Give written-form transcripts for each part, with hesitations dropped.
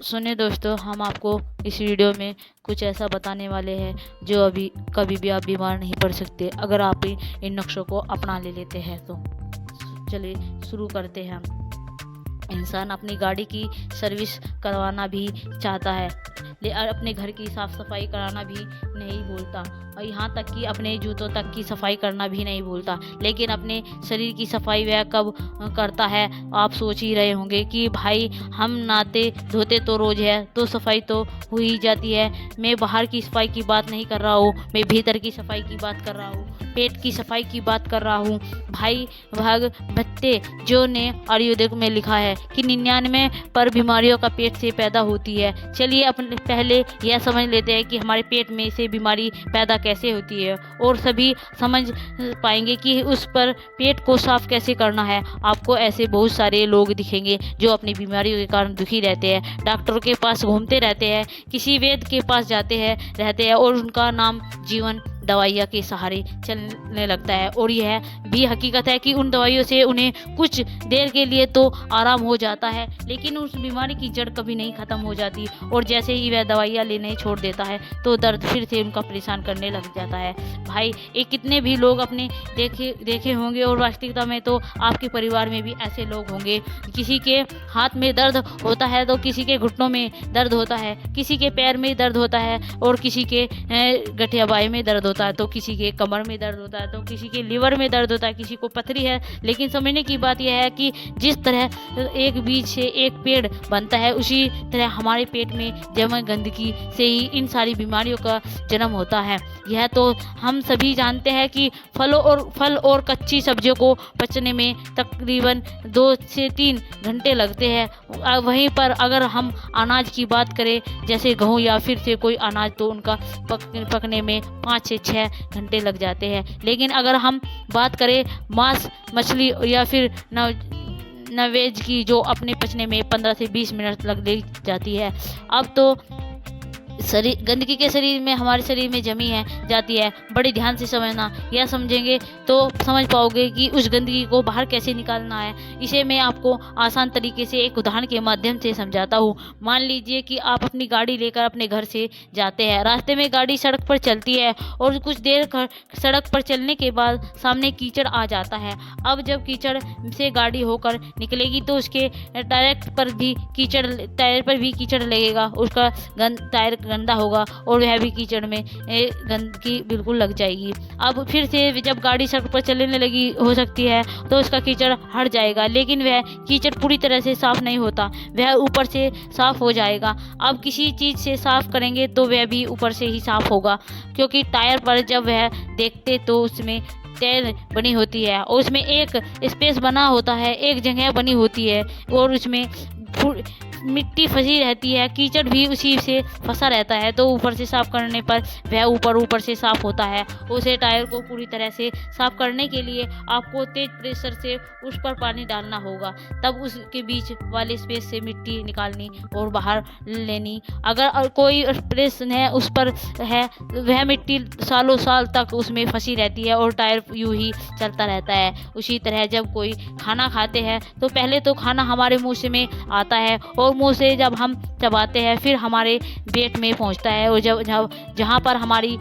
सुनिए दोस्तों, हम आपको इस वीडियो में कुछ ऐसा बताने वाले हैं जो अभी कभी भी आप बीमार नहीं पड़ सकते अगर आप इन नुस्खों को अपना लेते हैं तो। चलिए शुरू करते हैं हम। इंसान अपनी गाड़ी की सर्विस करवाना भी चाहता है, अपने घर की साफ़ सफाई कराना भी नहीं भूलता, और यहाँ तक कि अपने जूतों तक की सफाई करना भी नहीं भूलता। लेकिन अपने शरीर की सफाई वह कब करता है? आप सोच ही रहे होंगे कि भाई हम नहाते धोते तो रोज़ है, तो सफाई तो हो ही जाती है। मैं बाहर की सफाई की बात नहीं कर रहा हूँ, मैं भीतर की सफाई की बात कर रहा हूँ, पेट की सफाई की बात कर रहा हूँ। भाई भाग भत्ते जो ने आयुर्वेद में लिखा है कि 99 बीमारियों का पेट से पैदा होती है। चलिए अपने पहले यह समझ लेते हैं कि हमारे पेट में से बीमारी पैदा कैसे होती है, और सभी समझ पाएंगे कि उस पर पेट को साफ कैसे करना है। आपको ऐसे बहुत सारे लोग दिखेंगे जो अपनी बीमारियों के कारण दुखी रहते हैं, डॉक्टरों के पास घूमते रहते हैं, किसी वैद्य के पास जाते हैं रहते हैं, और उनका नाम जीवन दवाइयाँ के सहारे चलने लगता है। और यह भी हकीकत है कि उन दवाइयों से उन्हें कुछ देर के लिए तो आराम हो जाता है, लेकिन उस बीमारी की जड़ कभी नहीं ख़त्म हो जाती। और जैसे ही वह दवाइयाँ लेने छोड़ देता है तो दर्द फिर से उनका परेशान करने लग जाता है। भाई ये कितने भी लोग अपने देखे होंगे, और वास्तविकता में तो आपके परिवार में भी ऐसे लोग होंगे। किसी के हाथ में दर्द होता है तो किसी के घुटनों में दर्द होता है, किसी के पैर में दर्द होता है, और किसी के गठिया बाई में दर्द होता है, तो किसी के कमर में दर्द होता है, तो किसी के लिवर में दर्द होता है, किसी को पथरी है। लेकिन समझने की बात यह है कि जिस तरह एक बीज से एक पेड़ बनता है, उसी तरह हमारे पेट में जमा गंदगी से ही इन सारी बीमारियों का जन्म होता है। यह तो हम सभी जानते हैं कि फल और कच्ची सब्जियों को पचने में तकरीबन 2 से 3 घंटे लगते हैं। वहीं पर अगर हम अनाज की बात करें, जैसे गेहूँ या फिर से कोई अनाज, तो उनका पकने में 5 से 6 घंटे लग जाते हैं। लेकिन अगर हम बात करें मांस मछली या फिर नॉनवेज की, जो अपने पचने में 15 से 20 मिनट लग जाती है। अब तो शरीर गंदगी के शरीर में हमारे शरीर में जमी है जाती है। बड़े ध्यान से समझना, यह समझेंगे तो समझ पाओगे कि उस गंदगी को बाहर कैसे निकालना है। इसे मैं आपको आसान तरीके से एक उदाहरण के माध्यम से समझाता हूँ। मान लीजिए कि आप अपनी गाड़ी लेकर अपने घर से जाते हैं, रास्ते में गाड़ी सड़क पर चलती है, और कुछ देर सड़क पर चलने के बाद सामने कीचड़ आ जाता है। अब जब कीचड़ से गाड़ी होकर निकलेगी तो उसके टायर पर भी कीचड़ लगेगा, उसका टायर गंदा होगा और वह भी कीचड़ में गंदगी बिल्कुल लग जाएगी। अब फिर से जब गाड़ी सड़क पर चलने लगी हो सकती है तो उसका कीचड़ हट जाएगा, लेकिन वह कीचड़ पूरी तरह से साफ नहीं होता, वह ऊपर से साफ हो जाएगा। अब किसी चीज़ से साफ करेंगे तो वह भी ऊपर से ही साफ होगा, क्योंकि टायर पर जब वह देखते तो उसमें टायर बनी होती है, और उसमें एक स्पेस बना होता है, एक जगह बनी होती है, और उसमें मिट्टी फंसी रहती है, कीचड़ भी उसी से फंसा रहता है। तो ऊपर से साफ करने पर वह ऊपर से साफ होता है। उसे टायर को पूरी तरह से साफ करने के लिए आपको तेज प्रेशर से उस पर पानी डालना होगा, तब उसके बीच वाले स्पेस से मिट्टी निकालनी और बाहर लेनी। अगर कोई प्रेस है उस पर है, वह मिट्टी सालों साल तक उसमें फंसी रहती है और टायर यूं ही चलता रहता है। उसी तरह जब कोई खाना खाते हैं तो पहले तो खाना हमारे मुँह से में आता है, और मुंह से जब हम चबाते हैं फिर हमारे पेट में पहुंचता है, और जब जहाँ पर हमारी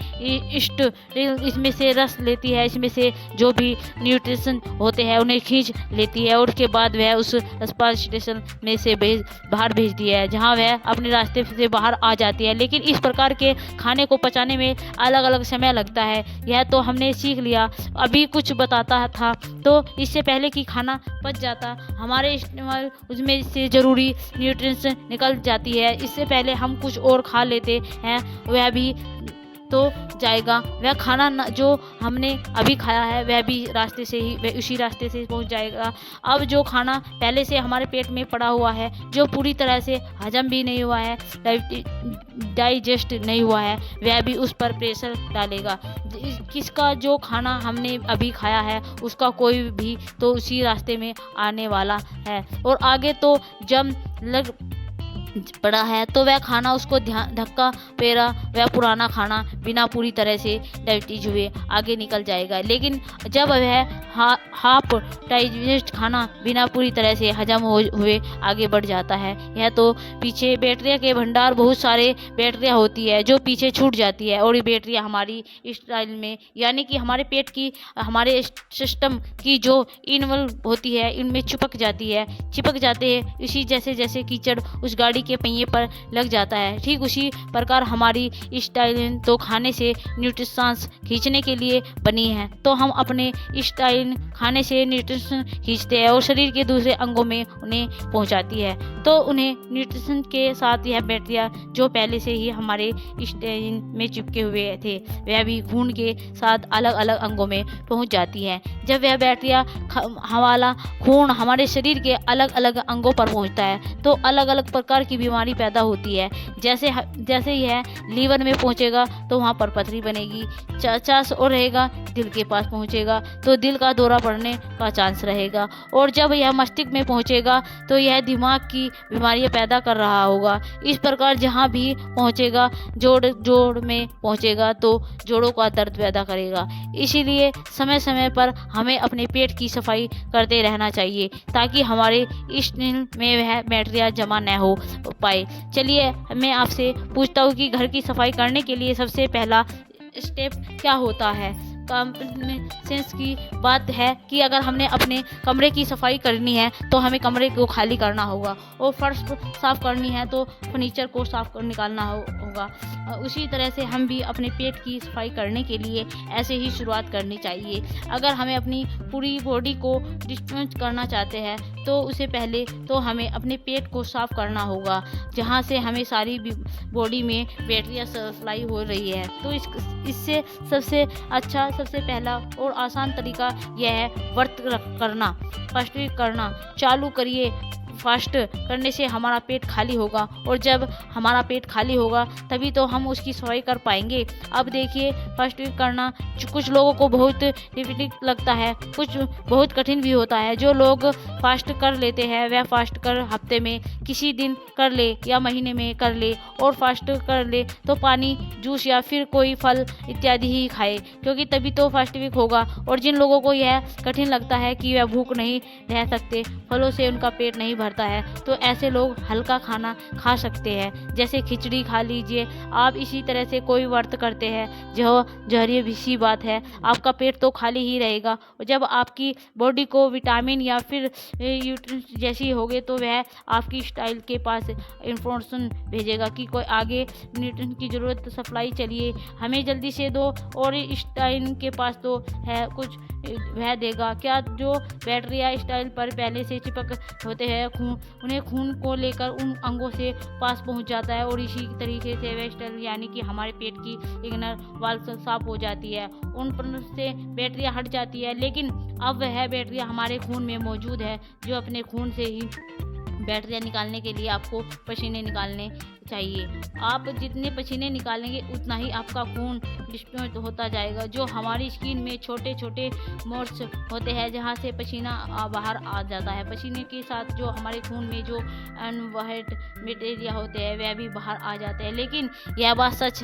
इष्ट इसमें से रस लेती है, इसमें से जो भी न्यूट्रिशन होते हैं उन्हें खींच लेती है, और उसके बाद वह उस अस्पताल स्टेशन में से बाहर भेजती है, जहाँ वह अपने रास्ते से बाहर आ जाती है। लेकिन इस प्रकार के खाने को पचाने में अलग अलग समय लगता है, यह तो हमने सीख लिया। अभी कुछ बताता था तो इससे पहले कि खाना पच जाता, हमारे इस्तेमाल उसमें से ज़रूरी न्यूट्रिएंट्स निकल जाती है। इससे पहले हम कुछ और खा लेते हैं, वह भी तो जाएगा, वह खाना जो हमने अभी खाया है वह भी रास्ते से ही वह उसी रास्ते से पहुंच जाएगा। अब जो खाना पहले से हमारे पेट में पड़ा हुआ है, जो पूरी तरह से हजम भी नहीं हुआ है, डाइजेस्ट नहीं हुआ है, वह भी उस पर प्रेशर डालेगा। किसका जो खाना हमने अभी खाया है उसका कोई भी तो उसी रास्ते में आने वाला है, और आगे तो जब पड़ा है तो वह खाना उसको धक्का पेरा वह पुराना खाना बिना पूरी तरह से डाइजेस्ट हुए आगे निकल जाएगा। लेकिन जब वह हाफ डाइजेस्ट खाना बिना पूरी तरह से हजम हुए आगे बढ़ जाता है, यह तो पीछे बैक्टीरिया के भंडार बहुत सारे बैक्टीरिया होती है जो पीछे छूट जाती है और ये बैक्टीरिया हमारी स्टाइल में यानी कि हमारे पेट की हमारे सिस्टम की जो इन्वॉल्व होती है इनमें चिपक जाते हैं। इसी जैसे जैसे कीचड़ उस गाड़ी के पहिए पर लग जाता है, ठीक उसी प्रकार हमारी स्टाइलिन तो खाने से न्यूट्रिशंस खींचने के लिए बनी है। तो हम अपने स्टाइलिन खाने से न्यूट्रिशन खींचते हैं और शरीर के दूसरे अंगों में उन्हें पहुंचाती है। तो उन्हें न्यूट्रिशन के साथ यह बैक्टीरिया जो पहले से ही हमारे स्टाइलिन में चिपके हुए थे वह भी खून के साथ अलग अलग अंगों में पहुंच जाती है। जब वह बैक्टीरिया हमारा खून हमारे शरीर के अलग अलग अंगों पर पहुंचता है तो अलग अलग प्रकार की बीमारी पैदा होती है। जैसे यह लीवर में पहुंचेगा तो वहाँ पर पथरी बनेगी, चांस और रहेगा दिल के पास पहुंचेगा तो दिल का दौरा पड़ने का चांस रहेगा, और जब यह मस्तिष्क में पहुंचेगा तो यह दिमाग की बीमारियां पैदा कर रहा होगा। इस प्रकार जहाँ भी पहुंचेगा जोड़ में पहुंचेगा तो जोड़ों का दर्द पैदा करेगा। इसीलिए समय समय पर हमें अपने पेट की सफाई करते रहना चाहिए ताकि हमारे स्टूल में वह बैक्टीरिया जमा न हो पाए। चलिए मैं आपसे पूछता हूँ कि घर की सफाई करने के लिए सबसे पहला स्टेप क्या होता है। कॉमन सेंस की बात है कि अगर हमने अपने कमरे की सफाई करनी है तो हमें कमरे को खाली करना होगा, और फर्श साफ करनी है तो फर्नीचर को साफ कर निकालना होगा। उसी तरह से हम भी अपने पेट की सफाई करने के लिए ऐसे ही शुरुआत करनी चाहिए। अगर हमें अपनी पूरी बॉडी को डिस्पेंस करना चाहते हैं तो उससे पहले तो हमें अपने पेट को साफ करना होगा जहाँ से हमें सारी बॉडी में बैक्टीरिया सप्लाई हो रही है। तो इससे सबसे अच्छा सबसे पहला और आसान तरीका यह है व्रत करना, फास्टिंग करना चालू करिए। फास्ट करने से हमारा पेट खाली होगा, और जब हमारा पेट खाली होगा तभी तो हम उसकी सफाई कर पाएंगे। अब देखिए फास्टिंग करना कुछ लोगों को बहुत डिफिकल्ट लगता है, कुछ बहुत कठिन भी होता है। जो लोग फास्ट कर लेते हैं वह फास्ट कर हफ्ते में किसी दिन कर ले या महीने में कर ले, और फास्ट कर ले तो पानी जूस या फिर कोई फल इत्यादि ही खाए, क्योंकि तभी तो फास्टिंग होगा। और जिन लोगों को यह कठिन लगता है कि वह भूख नहीं रह सकते, फलों से उनका पेट नहीं भरता है, तो ऐसे लोग हल्का खाना खा सकते हैं, जैसे खिचड़ी खा लीजिए आप। इसी तरह से कोई व्रत करते हैं जो जहरी भी सी बात है, आपका पेट तो खाली ही रहेगा। और जब आपकी बॉडी को विटामिन या फिर जैसी होगी तो वह आपकी स्टाइल के पास इंफॉर्मेशन भेजेगा कि कोई आगे न्यूट्रिशन की ज़रूरत सप्लाई चलिए हमें जल्दी से दो, और स्टाइल के पास तो है कुछ वह देगा क्या। जो बैक्टीरिया स्टाइल पर पहले से चिपक होते हैं उन्हें खून को लेकर उन अंगों से पास पहुंच जाता है, और इसी तरीके से वह स्टाइल यानी कि हमारे पेट की इग्नर वाल साफ हो जाती है, उन पर से बैक्टीरिया हट जाती है। लेकिन अब वह बैक्टीरिया हमारे खून में मौजूद है, जो अपने खून से ही बैक्टीरिया निकालने के लिए आपको पसीने निकालने चाहिए। आप जितने पसीने निकालेंगे उतना ही आपका खून डिस्ट्रीब्यूट होता जाएगा। जो हमारी स्किन में छोटे छोटे मोर्स होते हैं जहाँ से पसीना बाहर आ जाता है, पसीने के साथ जो हमारे खून में जो अनवाइट मटेरिया होते हैं वह भी बाहर आ जाते हैं। लेकिन यह बात सच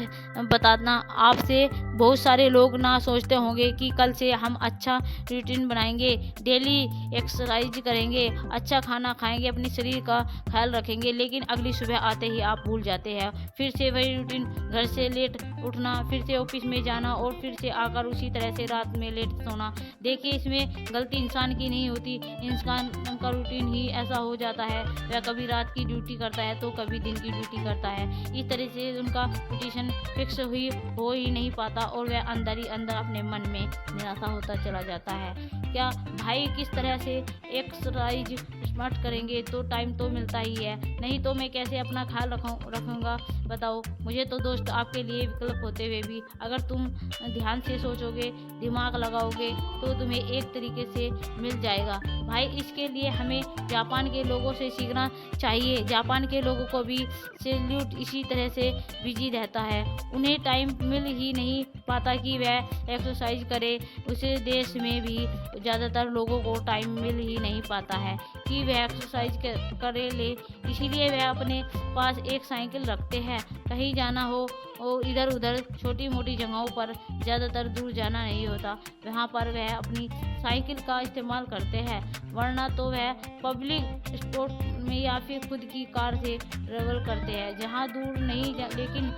बताना आपसे बहुत सारे लोग ना सोचते होंगे कि कल से हम अच्छा रूटीन बनाएंगे, डेली एक्सरसाइज करेंगे, अच्छा खाना खाएंगे, अपने शरीर का ख्याल रखेंगे, लेकिन अगली सुबह आते ही आप भूल जाते हैं। फिर से वही रूटीन, घर से लेट उठना, फिर से ऑफिस में जाना, और फिर से आकर उसी तरह से रात में लेट सोना। देखिए इसमें गलती इंसान की नहीं होती, इंसान का रूटीन ही ऐसा हो जाता है। वह कभी रात की ड्यूटी करता है तो कभी दिन की ड्यूटी करता है। इस तरह से उनका रूटीन फिक्स हो ही नहीं पाता, और वह अंदर ही अंदर अपने मन में निराशा होता चला जाता है। क्या भाई किस तरह से एक्सरसाइज स्मार्ट करेंगे तो टाइम तो मिलता ही है, नहीं तो मैं कैसे अपना ख्याल रखूँगा बताओ। मुझे तो दोस्त आपके लिए विकल्प आवश्यक होते हुए भी अगर तुम ध्यान से सोचोगे, दिमाग लगाओगे तो तुम्हें एक तरीके से मिल जाएगा। भाई इसके लिए हमें जापान के लोगों से सीखना चाहिए। जापान के लोगों को भी सैल्यूट इसी तरह से बिजी रहता है। उन्हें टाइम मिल ही नहीं पाता कि वह एक्सरसाइज करे। उसे देश में भी ज़्यादातर लोगों को टाइम मिल ही नहीं पाता है कि वह एक्सरसाइज करे ले। इसीलिए वह अपने पास एक साइकिल रखते हैं। कहीं जाना हो और इधर उधर छोटी मोटी जगहों पर ज़्यादातर दूर जाना नहीं होता, वहाँ पर वह अपनी साइकिल का इस्तेमाल करते हैं। वरना तो वह पब्लिक स्पोर्ट में या फिर खुद की कार से ट्रेवल करते हैं। जहाँ दूर नहीं लेकिन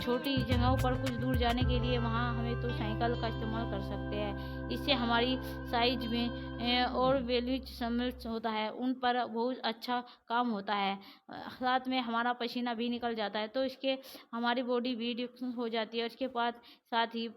छोटी जगहों पर कुछ दूर जाने के लिए वहाँ हमें तो साइकिल का इस्तेमाल कर सकते हैं। इससे हमारी साइज में और वैल्यूज शामिल होता है, उन पर बहुत अच्छा काम होता है। साथ में हमारा पसीना भी निकल जाता है, तो इसके हमारी बॉडी भी डिफ्यूज हो जाती है। उसके बाद साथ ही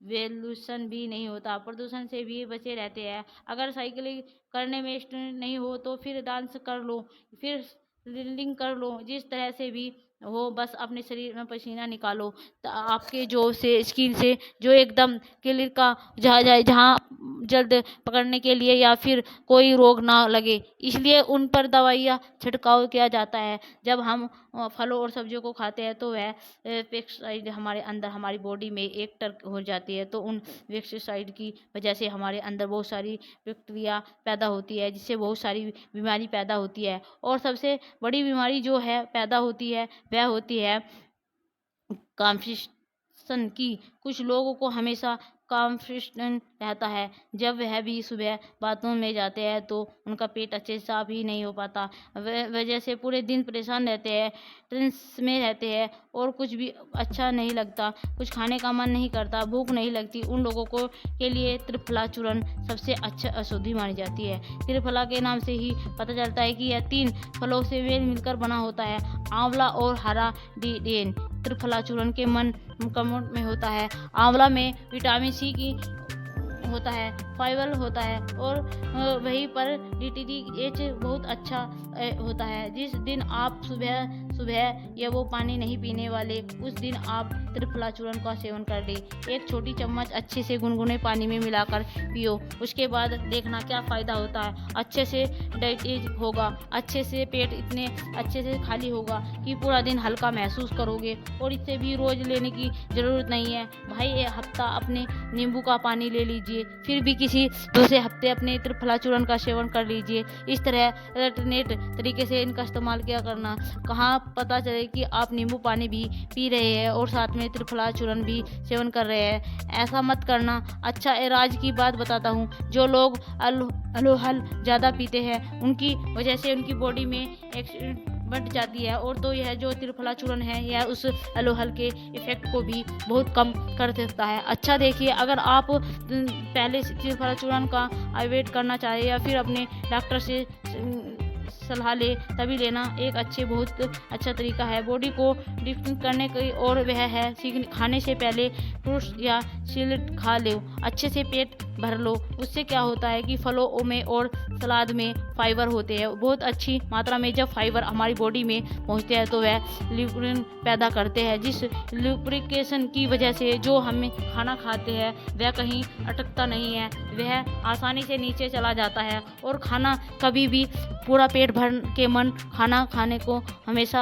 वेल्यूशन भी नहीं होता, प्रदूषण से भी बचे रहते हैं। अगर साइकिलिंग करने में स्टूडेंट नहीं हो तो फिर डांस कर लो, फिर रीडिंग कर लो, जिस तरह से भी हो, बस अपने शरीर में पसीना निकालो। तो आपके जो से स्किन से जो एकदम क्लियर का जहाँ जल्द पकड़ने के लिए या फिर कोई रोग ना लगे, इसलिए उन पर दवाइयाँ छिड़काव किया जाता है। जब हम फलों और सब्जियों को खाते हैं तो वह पेस्टिसाइड हमारे अंदर हमारी बॉडी में एकटर हो जाती है, तो उन पेस्टिसाइड की वजह से हमारे अंदर बहुत सारी बैक्टीरिया पैदा होती है, जिससे बहुत सारी बीमारी पैदा होती है। और सबसे बड़ी बीमारी जो है पैदा होती है वह होती है कॉन्स्टिपेशन की। कुछ लोगों को हमेशा कॉन्स्टिपेशन रहता है। जब वह भी सुबह बाथरूम में जाते हैं तो उनका पेट अच्छे से साफ ही नहीं हो पाता, वजह से पूरे दिन परेशान रहते हैं, टेंस में रहते हैं और कुछ भी अच्छा नहीं लगता, कुछ खाने का मन नहीं करता, भूख नहीं लगती। उन लोगों को के लिए त्रिफला चूर्ण सबसे अच्छा औषधि मानी जाती है। त्रिफला के नाम से ही पता चलता है कि यह 3 फलों से मेल मिलकर बना होता है, आंवला और हरा डीडेन। त्रिफला चूर्ण के कमोड में होता है। आंवला में विटामिन सी की होता है, फाइबर होता है और वहीं पर DTDH बहुत अच्छा होता है। जिस दिन आप सुबह या वो पानी नहीं पीने वाले, उस दिन आप त्रिफला चूर्ण का सेवन कर लें। एक छोटी चम्मच अच्छे से गुनगुने पानी में मिलाकर पियो, उसके बाद देखना क्या फ़ायदा होता है। अच्छे से डाइजेस्ट होगा, अच्छे से पेट इतने अच्छे से खाली होगा कि पूरा दिन हल्का महसूस करोगे। और इससे भी रोज़ लेने की ज़रूरत नहीं है भाई। एक हफ्ता अपने नींबू का पानी ले लीजिए, फिर भी किसी दूसरे हफ्ते अपने त्रिफला चूर्ण का सेवन कर लीजिए। इस तरह अल्टरनेट तरीके से इनका इस्तेमाल क्या करना। कहाँ पता चले कि आप नींबू पानी भी पी रहे हैं और साथ में त्रिफला चूर्ण भी सेवन कर रहे हैं, ऐसा मत करना। अच्छा इलाज की बात बताता हूँ। जो लोग अल्कोहल ज़्यादा पीते हैं उनकी वजह से उनकी बॉडी में एक बढ़ जाती है, और तो यह जो त्रिफला चूर्ण है यह उस अल्कोहल के इफेक्ट को भी बहुत कम कर देता है। अच्छा देखिए, अगर आप पहले त्रिफला चूर्ण का अवॉइड करना चाहे या फिर अपने डॉक्टर से सलाह ले, तभी लेना एक बहुत अच्छा तरीका है बॉडी को डिफ्यूज करने की। और वह है खाने से पहले फ्रूट्स या सैलेड खा लो, अच्छे से पेट भर लो। उससे क्या होता है कि फलों में और सलाद में फाइबर होते हैं बहुत अच्छी मात्रा में। जब फाइबर हमारी बॉडी में पहुंचते हैं तो वह ल्यूब्रिकेशन पैदा करते हैं, जिस ल्यूब्रिकेशन की वजह से जो हम खाना खाते हैं वह कहीं अटकता नहीं है, वह आसानी से नीचे चला जाता है। और खाना कभी भी पूरा पेट भर के मन खाना खाने को हमेशा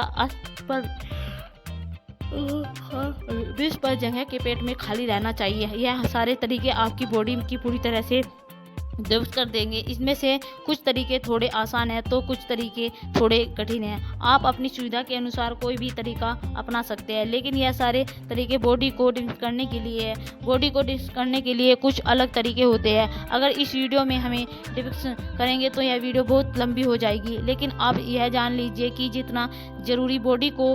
20% जगह के पेट में खाली रहना चाहिए। यह सारे तरीके आपकी बॉडी की पूरी तरह से दुरुस्त कर देंगे। इसमें से कुछ तरीके थोड़े आसान हैं तो कुछ तरीके थोड़े कठिन हैं। आप अपनी सुविधा के अनुसार कोई भी तरीका अपना सकते हैं, लेकिन यह सारे तरीके बॉडी को डिफ्यूज करने के लिए है। बॉडी को डिफ्यूज करने के लिए कुछ अलग तरीके होते हैं। अगर इस वीडियो में हमें डिफ्यूज करेंगे तो यह वीडियो बहुत लंबी हो जाएगी, लेकिन आप यह जान लीजिए कि जितना ज़रूरी बॉडी को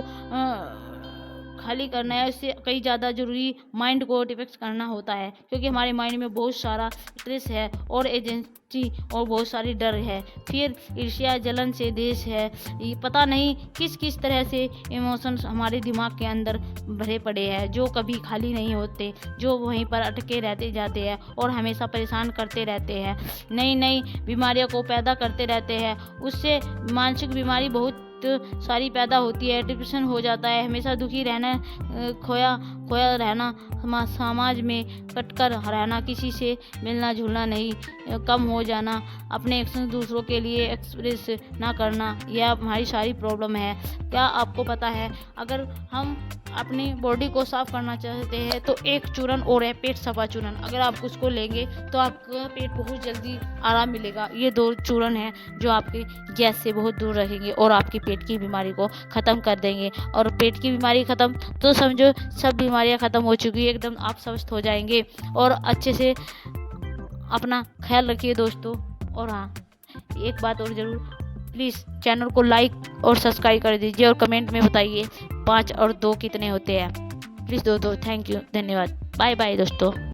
खाली करना है, उससे कई ज़्यादा ज़रूरी माइंड को डिफेक्ट करना होता है, क्योंकि हमारे माइंड में बहुत सारा स्ट्रेस है और एजेंसी और बहुत सारी डर है, फिर ईर्ष्या जलन से देश है। ये पता नहीं किस किस तरह से इमोशंस हमारे दिमाग के अंदर भरे पड़े हैं, जो कभी खाली नहीं होते, जो वहीं पर अटके रहते जाते हैं और हमेशा परेशान करते रहते हैं, नई नई बीमारियों को पैदा करते रहते हैं। उससे मानसिक बीमारी बहुत दिक्कत सारी पैदा होती है। डिप्रेशन हो जाता है, हमेशा दुखी रहना, खोया खोया रहना, समाज में कटकर रहना, किसी से मिलना जुलना नहीं, कम हो जाना, अपने एक्शन दूसरों के लिए एक्सप्रेस ना करना, यह हमारी सारी प्रॉब्लम है। क्या आपको पता है, अगर हम अपनी बॉडी को साफ करना चाहते हैं तो एक चूरन और है पेट सफा चूरन, अगर आप उसको लेंगे तो आपका पेट बहुत जल्दी आराम मिलेगा। ये 2 चूरन है जो आपके गैस से बहुत दूर रखेंगे और आपकी पेट की बीमारी को ख़त्म कर देंगे। और पेट की बीमारी ख़त्म तो समझो सब बीमारियां ख़त्म हो चुकी है, एकदम आप स्वस्थ हो जाएंगे। और अच्छे से अपना ख्याल रखिए दोस्तों। और हाँ, एक बात और ज़रूर, प्लीज़ चैनल को लाइक और सब्सक्राइब कर दीजिए और कमेंट में बताइए 5 और 2 कितने होते हैं। प्लीज़ दोस्तों, थैंक यू, धन्यवाद, बाय बाय दोस्तों।